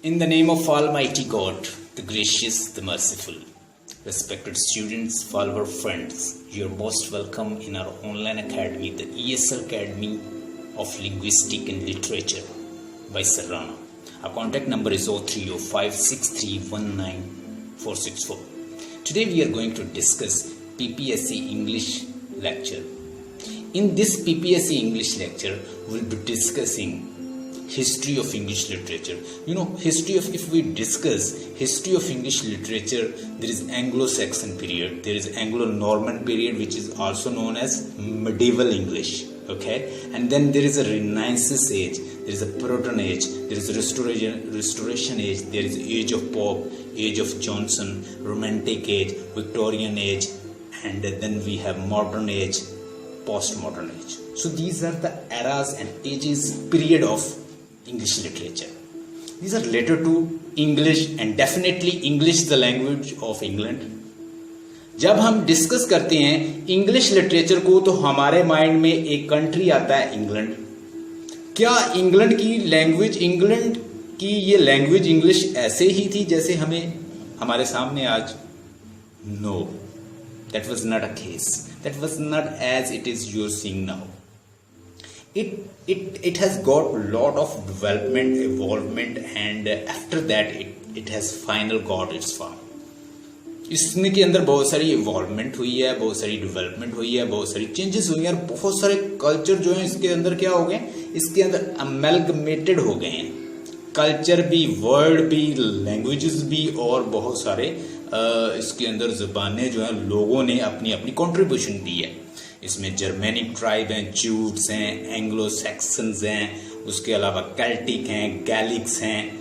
In the name of Almighty God, the gracious, the merciful, respected students, follower, friends, you are most welcome in our online academy, the ESL Academy of Linguistic and Literature by Serrano. Our contact number is 03056319464. Today we are going to discuss PPSC English lecture. In this PPSC English lecture, we will be discussing history of English literature. If we discuss history of English literature, there is Anglo-Saxon period, there is Anglo-Norman period, which is also known as medieval English. Okay, and then there is a Renaissance age, there is a Proton age, there is a Restoration age, there is Age of Pope, Age of Johnson, Romantic age, Victorian age, and then we have Modern age, Postmodern age. So these are the eras and ages, period of English literature. These are related to English and definitely English the language of England. जब हम discuss करते हैं English literature को तो हमारे mind में एक country आता है इंग्लैंड. क्या इंग्लैंड की लैंग्वेज, इंग्लैंड की ये लैंग्वेज इंग्लिश ऐसे ही थी जैसे हमें हमारे सामने आज? No, that was not a case. That was not as it is you are seeing now. It has got lot of development, evolvement, and after that it has final got its form. इसमें के अंदर बहुत सारी involvement हुई है, बहुत सारी development हुई है, बहुत सारी चेंजेस हुई हैं और बहुत सारे कल्चर जो हैं इसके अंदर क्या हो गए, इसके अंदर अमेलगमेटेड हो गए हैं. कल्चर भी, वर्ड भी, लैंग्वेजेस भी और बहुत सारे इसके अंदर ज़बानें जो हैं लोगों ने अपनी अपनी कंट्रीब्यूशन दी है. इसमें जर्मेनिक ट्राइब हैं, जूट्स हैं, एंग्लो सैक्सन्स हैं, उसके अलावा कैल्टिक हैं, गैलिक्स हैं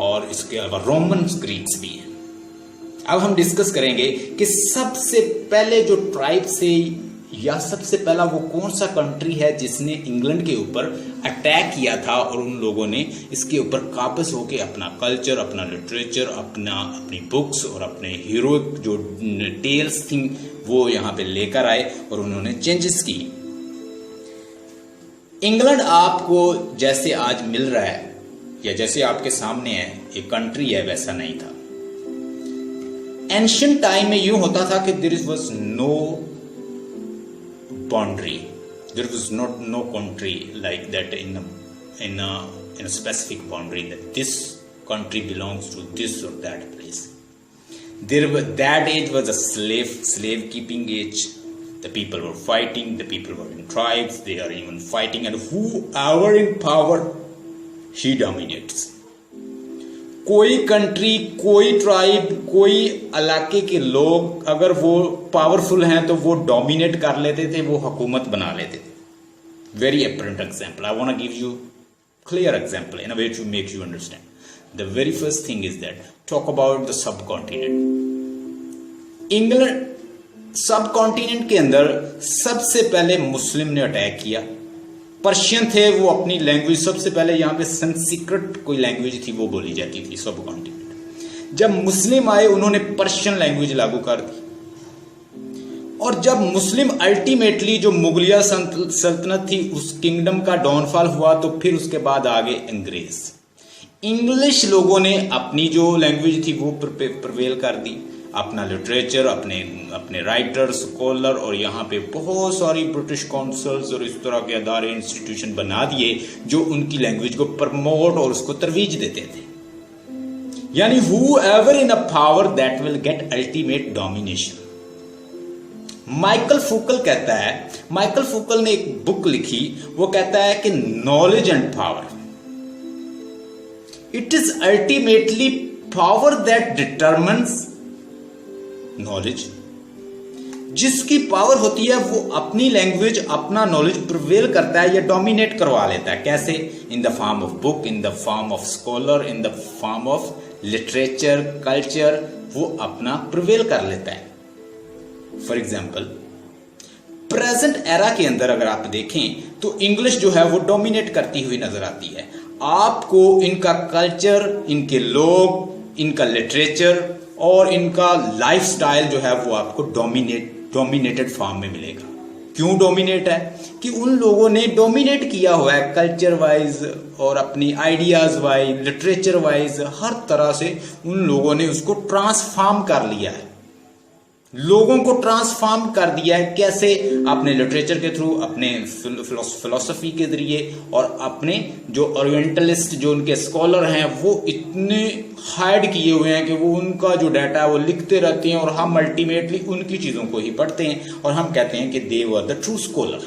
और इसके अलावा रोमन ग्रीक्स भी हैं. अब हम डिस्कस करेंगे कि सबसे पहले जो ट्राइब से या सबसे पहला वो कौन सा कंट्री है जिसने इंग्लैंड के ऊपर अटैक किया था और उन लोगों ने इसके ऊपर काबिज होके अपना कल्चर, अपना लिटरेचर, अपनी बुक्स और अपने हीरोइक जो टेल्स थी वो यहाँ पे लेकर आए और उन्होंने चेंजेस की. इंग्लैंड आपको जैसे आज मिल रहा है या जैसे आपके सामने है एक कंट्री है, वैसा नहीं था. एंशिएंट टाइम में यूं होता था कि there was no boundary, there was no country like that in a specific boundary that this country belongs to this or that place. That age was a slave keeping age. The people were fighting, the people were in tribes, they are even fighting, and whoever in power, he dominates. कोई country, कोई tribe, कोई इलाके के लोग अगर वो powerful हैं तो वो डोमिनेट कर लेते थे, वो हुकूमत बना लेते थे. Very apparent example, I want to give you clear example in a way to make you understand. The very first thing is that talk about the subcontinent. England subcontinent के अंदर सबसे पहले मुस्लिम ने अटैक किया. पर्शियन थे, वो अपनी language सबसे पहले यहाँ पे संस्कृत कोई लैंग्वेज थी वो बोली जाती थी सब कॉन्टिनेंट. जब मुस्लिम आए उन्होंने पर्शियन लैंग्वेज लागू कर दी और जब मुस्लिम अल्टीमेटली जो मुगलिया सल्तनत थी उस किंगडम का डाउनफॉल हुआ तो फिर उसके बाद आगे अंग्रेज. इंग्लिश लोगों ने अपनी जो लैंग्वेज थी वो प्रवेल कर दी, अपना लिटरेचर, अपने राइटर, स्कॉलर और यहाँ पे बहुत सारी ब्रिटिश काउंसिल्स और इस तरह के अदारे, इंस्टीट्यूशन बना दिए जो उनकी लैंग्वेज को प्रमोट और उसको तरवीज देते थे. यानी whoever in a power that will get ultimate domination. Michael Foucault ने एक बुक लिखी, वो कहता है कि knowledge and power, it is ultimately power that determines knowledge. जिसकी पावर होती है वो अपनी लैंग्वेज, अपना नॉलेज प्रिवेल करता है या डोमिनेट करवा लेता है. कैसे? In the form of book, in the form of scholar, in the form of literature, culture, वो अपना प्रिवेल कर लेता है. फॉर एग्जाम्पल प्रेजेंट एरा के अंदर अगर आप देखें तो इंग्लिश जो है वो डोमिनेट करती हुई नजर आती है. आपको इनका कल्चर, इनके लोग, इनका लिटरेचर और इनका लाइफस्टाइल जो है वो आपको डोमिनेटेड फॉर्म में मिलेगा. क्यों डोमिनेट है? कि उन लोगों ने डोमिनेट किया हुआ है कल्चर वाइज और अपनी आइडियाज वाइज, लिटरेचर वाइज, हर तरह से उन लोगों ने उसको ट्रांसफॉर्म कर लिया है, लोगों को ट्रांसफॉर्म कर दिया है। कैसे? अपने लिटरेचर के थ्रू, अपने फिलोसफी के जरिए, और अपने जो ओरिएंटलिस्ट जो उनके स्कॉलर हैं वो इतने हाइड किए हुए हैं कि वो उनका जो डाटा है वो लिखते रहते हैं और हम अल्टीमेटली उनकी चीज़ों को ही पढ़ते हैं और हम कहते हैं कि दे वर द ट्रू स्कॉलर,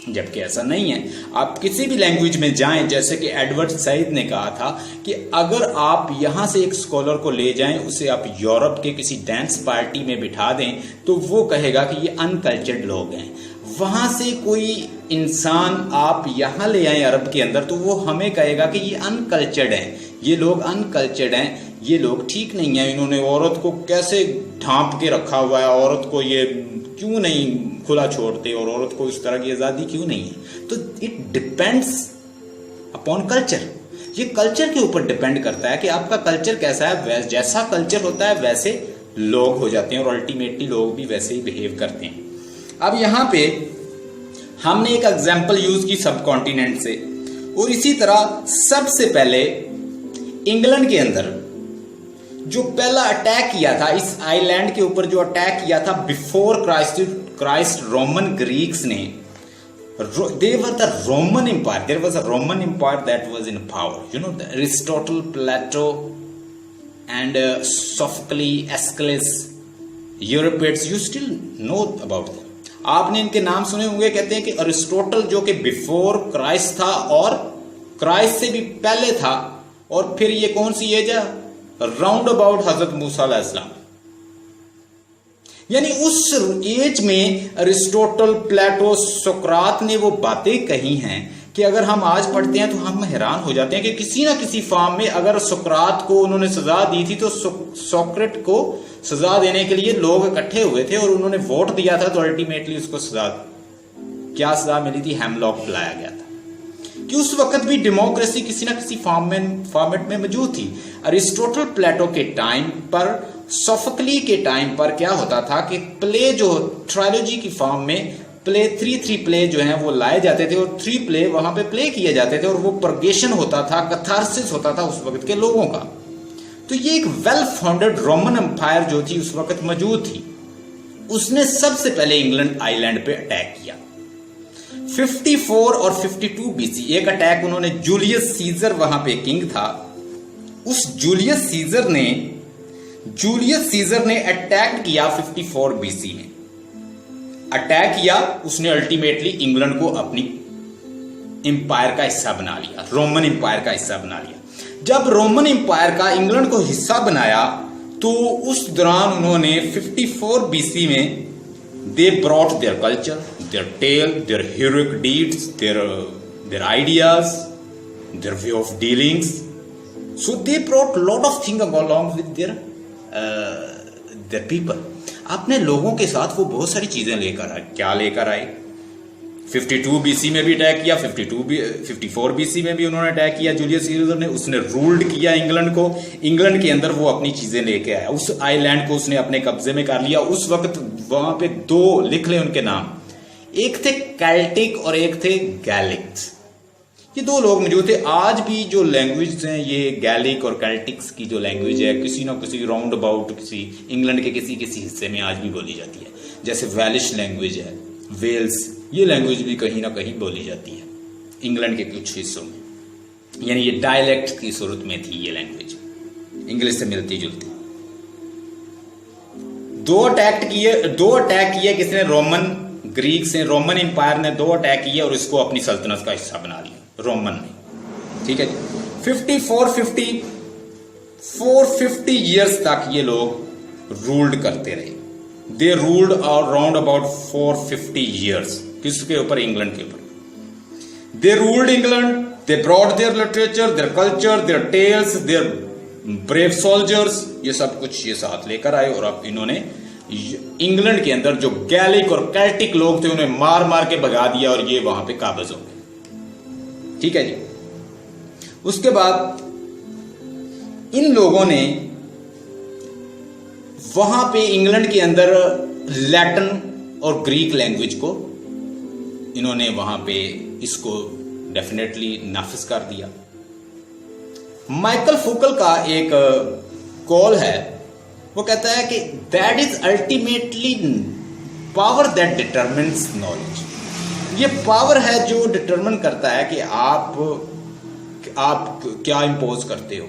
जबकि ऐसा नहीं है। आप किसी भी लैंग्वेज में जाएं, जैसे कि एडवर्ड सईद ने कहा था कि अगर आप यहां से एक स्कॉलर को ले जाएं, उसे आप यूरोप के किसी डांस पार्टी में बिठा दें तो वो कहेगा कि ये अनकल्चर्ड लोग हैं। वहां से कोई इंसान आप यहां ले आए अरब के अंदर तो वो हमें कहेगा कि ये अनकल्चर्ड हैं, ये लोग अनकल्चर्ड हैं, ये लोग ठीक नहीं है, इन्होंने औरत को कैसे ढांप के रखा हुआ है, औरत को ये क्यों नहीं खुला छोड़ते और औरत को इस तरह की आज़ादी क्यों नहीं है। तो इट डिपेंड्स अपॉन कल्चर, ये कल्चर के ऊपर डिपेंड करता है कि आपका कल्चर कैसा है। जैसा कल्चर होता है वैसे लोग हो जाते हैं और अल्टीमेटली लोग भी वैसे ही बिहेव करते हैं। अब यहाँ पे हमने एक एग्जाम्पल यूज की सब कॉन्टिनेंट से, और इसी तरह सबसे पहले इंग्लैंड के अंदर जो पहला अटैक किया था इस आइलैंड के ऊपर, जो अटैक किया था बिफोर क्राइस्ट रोमन ग्रीक्स ने, they were the Roman Empire. There was a Roman Empire that was in power. You know, Aristotle, Plato, and Sophocles, Aeschylus, Euripides. You still know about them. आपने इनके नाम सुने होंगे। कहते हैं कि Aristotle जो कि बिफोर क्राइस्ट था और क्राइस्ट से भी पहले था, और फिर ये कौन सी एज है? राउंड अबाउट हजरत मूसा अलैहिस्सलाम, यानी उस एज में अरिस्टोटल, प्लेटो, सोक्रात ने वो बातें कही हैं कि अगर हम आज पढ़ते हैं तो हम हैरान हो जाते हैं कि किसी ना किसी फॉर्म में अगर सोक्रात को उन्होंने सजा दी थी तो सोक्रेट को सजा देने के लिए लोग इकट्ठे हुए थे और उन्होंने वोट दिया था, तो अल्टीमेटली उसको सजा, क्या सजा मिली थी? हेमलॉक पिलाया गया था। कि उस वक्त भी डेमोक्रेसी किसी ना किसी फॉर्मेट में मौजूद थी। अरिस्टोटल, प्लेटो के टाइम पर, सोफोक्ली के टाइम पर क्या होता था कि प्ले जो ट्रायोलॉजी की फॉर्म में प्ले 3 प्ले जो हैं वो लाए जाते थे और 3 प्ले वहां पे प्ले किए जाते थे और वो परगेशन होता था, कथारसिस होता था उस वक्त के लोगों का। तो ये एक वेल फाउंडेड रोमन एम्पायर जो थी उस वक्त मौजूद थी, उसने सबसे पहले इंग्लैंड आइलैंड पे अटैक किया 54 और 52 बीसी। एक अटैक उन्होंने, जूलियस सीजर वहां पे किंग था, उस जूलियस सीजर ने अटैक किया 54 बीसी में, अटैक किया। उसने अल्टीमेटली इंग्लैंड को अपनी एम्पायर का हिस्सा बना लिया, रोमन एम्पायर का हिस्सा बना लिया। जब रोमन एम्पायर का इंग्लैंड को हिस्सा बनाया तो उस दौरान उन्होंने 54 बीसी में दे brought their culture, their tale, their heroic deeds, their ideas, their way of dealings. So they brought lot of things along with their people. अपने लोगों के साथ वो बहुत सारी चीजें लेकर आए। क्या लेकर आए? 52 बीसी में भी अटैक किया, 54 बीसी में भी उन्होंने अटैक किया जूलियस सीजर ने। उसने रूल्ड किया इंग्लैंड को, इंग्लैंड के अंदर वो अपनी चीजें लेके आया, उस आइलैंड को उसने अपने कब्जे में कर लिया। उस वक्त वहां पे 2 लिख ले उनके नाम, एक थे कैल्टिक और एक थे गैलिक्स। ये 2 लोग मौजूद थे। आज भी जो लैंग्वेज हैं ये गैलिक और कैल्टिक्स की जो लैंग्वेज है किसी ना किसी राउंड अबाउट किसी इंग्लैंड के किसी हिस्से में आज भी बोली जाती है। जैसे वेलिश लैंग्वेज है, वेल्स, ये लैंग्वेज भी कहीं ना कहीं बोली जाती है इंग्लैंड के कुछ हिस्सों में, यानी ये डायलेक्ट की सूरत में थी ये लैंग्वेज, इंग्लिश से मिलती जुलती। 2 अटैक किए किसने? रोमन ग्रीक्स ने, रोमन एम्पायर ने 2 अटैक किए और इसको अपनी सल्तनत का हिस्सा बना लिया रोमन ने। ठीक है जी। 450 ईयर्स तक ये लोग रूल्ड करते रहे। They ruled around about 450 years. किसके ऊपर? इंग्लैंड के ऊपर। They ruled England, they brought their literature, their culture, their tales, their brave soldiers, ये सब कुछ ये साथ लेकर आए और अब इन्होंने इंग्लैंड के अंदर जो गैलिक और कैल्टिक लोग थे उन्हें मार मार के भगा दिया और ये वहां पे काबिज हो गए। ठीक है जी। उसके बाद इन लोगों ने वहां पे इंग्लैंड के अंदर लैटिन और ग्रीक लैंग्वेज को इन्होंने वहां पे इसको डेफिनेटली नाफिज कर दिया। माइकल फूकल का एक कॉल है, वो कहता है कि that is ultimately power that determines knowledge. ये पावर है जो डिटरमिन करता है कि आप क्या इम्पोज करते हो।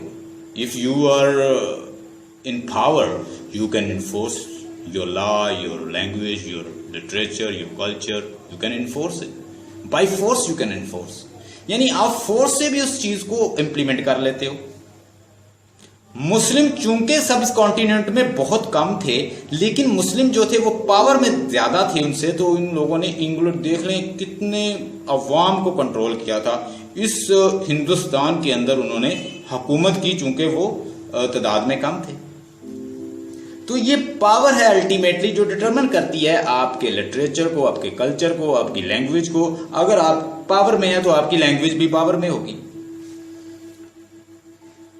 If you are in power you can enforce your law, your language, your literature, your culture, you can enforce it by force. You can enforce यानी आप फोर्स से भी उस चीज को इंप्लीमेंट कर लेते हो। मुस्लिम चूंकि सब इस कॉन्टिनेंट में बहुत कम थे, लेकिन मुस्लिम जो थे वो पावर में ज्यादा थे उनसे, तो इन लोगों ने इंग्लैंड, देख लें कितने अवाम को कंट्रोल किया था इस हिंदुस्तान के अंदर। उन्होंने हुकूमत की चूंकि वो तादाद में कम थे। तो ये पावर है अल्टीमेटली जो डिटरमिन करती है आपके लिटरेचर को, आपके कल्चर को, आपकी लैंग्वेज को। अगर आप पावर में है तो आपकी लैंग्वेज भी पावर में होगी।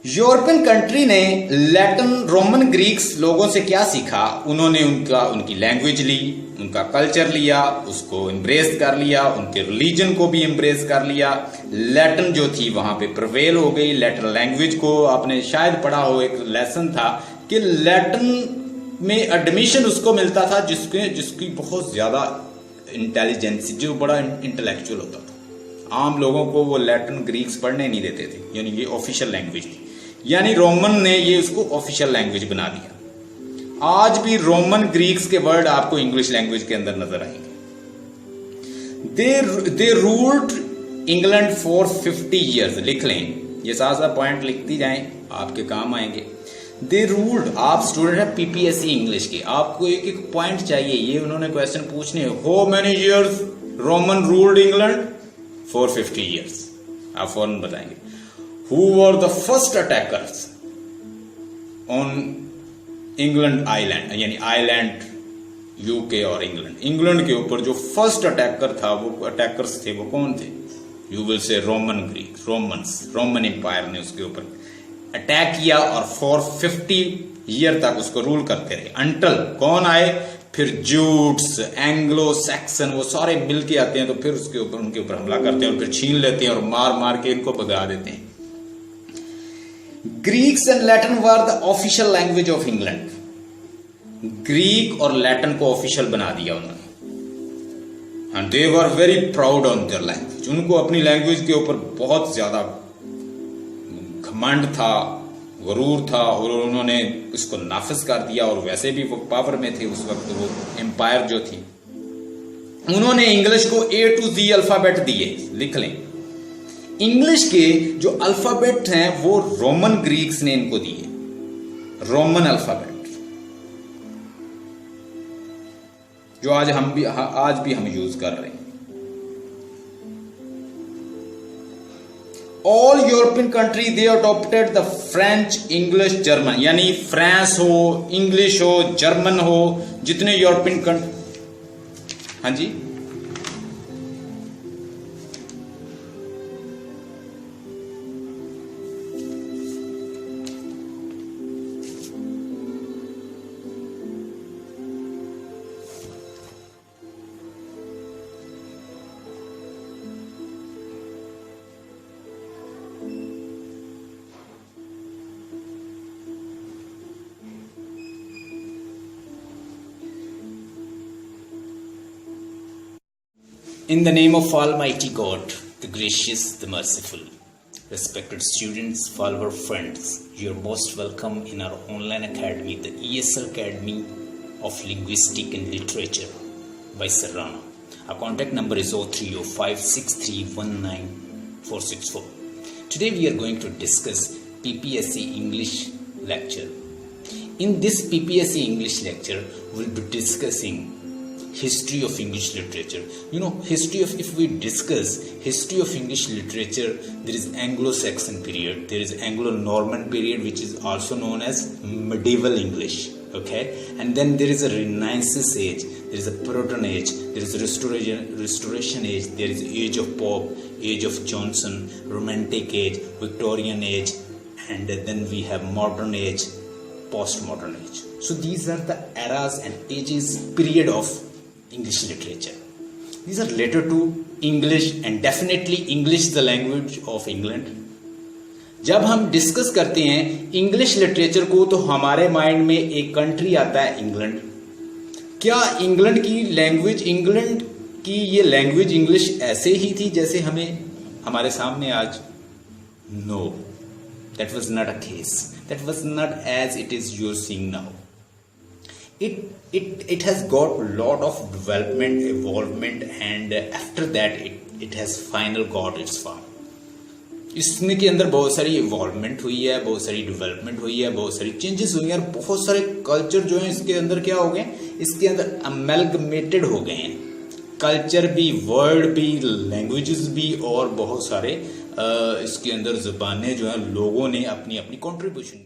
यूरोपियन कंट्री ने लैटिन, रोमन, ग्रीक्स लोगों से क्या सीखा? उन्होंने उनकी लैंग्वेज ली, उनका कल्चर लिया, उसको एम्ब्रेस कर लिया, उनके रिलीजन को भी एम्ब्रेस कर लिया। लैटिन जो थी वहां पे प्रिवेल हो गई। लैटिन लैंग्वेज को आपने शायद पढ़ा हो, एक लेसन था कि लैटिन में एडमिशन उसको मिलता था जिसकी बहुत ज्यादा इंटेलिजेंसी, जो बड़ा इंटेलेक्चुअल होता था। आम लोगों को वो लैटिन, ग्रीक्स पढ़ने नहीं देते थे, यानी ये ऑफिशियल लैंग्वेज थी। यानी रोमन ने ये उसको ऑफिशियल लैंग्वेज बना दिया। आज भी रोमन, ग्रीक्स के वर्ड आपको इंग्लिश लैंग्वेज के अंदर नजर आएंगे। दे रूल्ड इंग्लैंड फॉर 50 ईयर्स। लिख लें, ये सारा पॉइंट लिखती जाएं, आपके काम आएंगे। दे रूल्ड, आप स्टूडेंट हैं पीपीएससी इंग्लिश के, आपको एक एक पॉइंट चाहिए, ये उन्होंने क्वेश्चन पूछने। How many years Roman ruled England? For 50 years. आप फौरन बताएंगे। Who were the first attackers on England island, यानी आइलैंड यूके और इंग्लैंड के ऊपर जो फर्स्ट अटैकर था, वो अटैकर्स थे, वो कौन थे? You will say Roman Greek, Roman empire ने उसके ऊपर अटैक किया और फॉर 50 ईयर तक उसको रूल करते रहे। अंटल कौन आए? फिर जूट्स, एंग्लो सैक्सन, वो सारे मिल के आते हैं, तो फिर उसके ऊपर उनके ऊपर हमला करते हैं और फिर छीन लेते हैं और मार मार के इनको भगा देते हैं। Greeks and Latin were the official language of England. Greek और लैटिन को ऑफिशियल बना दिया उन्होंने। And they were very proud on their language. उनको अपनी लैंग्वेज के ऊपर बहुत ज्यादा घमंड था, गरूर था, और उन्होंने इसको नाफिज कर दिया। और वैसे भी वो पावर में थे उस वक्त, वो एम्पायर जो थी। उन्होंने इंग्लिश को A to Z अल्फाबेट दिए। लिख लें, इंग्लिश के जो अल्फाबेट हैं वो रोमन ग्रीक्स ने इनको दिए, रोमन अल्फाबेट, जो आज भी हम यूज कर रहे हैं। All European country they adopted the French, English, German, यानी फ्रांस हो, इंग्लिश हो, जर्मन हो, जितने यूरोपियन कंट्री। हाँ जी, In the name of Almighty God, the gracious, the merciful, respected students, follower, friends, you are most welcome in our online academy, the ESL Academy of Linguistic and Literature by Serrano. Our contact number is 030563194464. Today we are going to discuss PPSC English lecture. In this PPSC English lecture, we'll be discussing history of English literature. You know, if we discuss history of English literature, there is Anglo-Saxon period, there is Anglo-Norman period, which is also known as medieval English, okay? And then there is a Renaissance age, there is a Puritan age, there is a restoration age, there is age of Pope, age of Johnson, romantic age, Victorian age, and then we have modern age, postmodern age. So these are the eras and ages, period of English literature. These are related to English and definitely English is the language of England. जब हम discuss करते हैं English literature को तो हमारे mind में एक country आता है इंग्लैंड। क्या इंग्लैंड की ये लैंग्वेज इंग्लिश ऐसे ही थी जैसे हमें हमारे सामने आज? No, that was not a case, that was not as it is you are seeing now. It has got a lot of development, evolvement, and after that it has final got its form. इसमें के अंदर बहुत सारी involvement हुई है, बहुत सारी development हुई है, बहुत सारी चेंजेस हुई हैं और बहुत सारे कल्चर जो हैं इसके अंदर क्या हो गए, इसके अंदर अमेलगमेटेड हो गए हैं। कल्चर भी, वर्ड भी, लैंग्वेजेस भी और बहुत सारे इसके अंदर ज़बानें जो हैं लोगों ने अपनी अपनी कंट्रीब्यूशन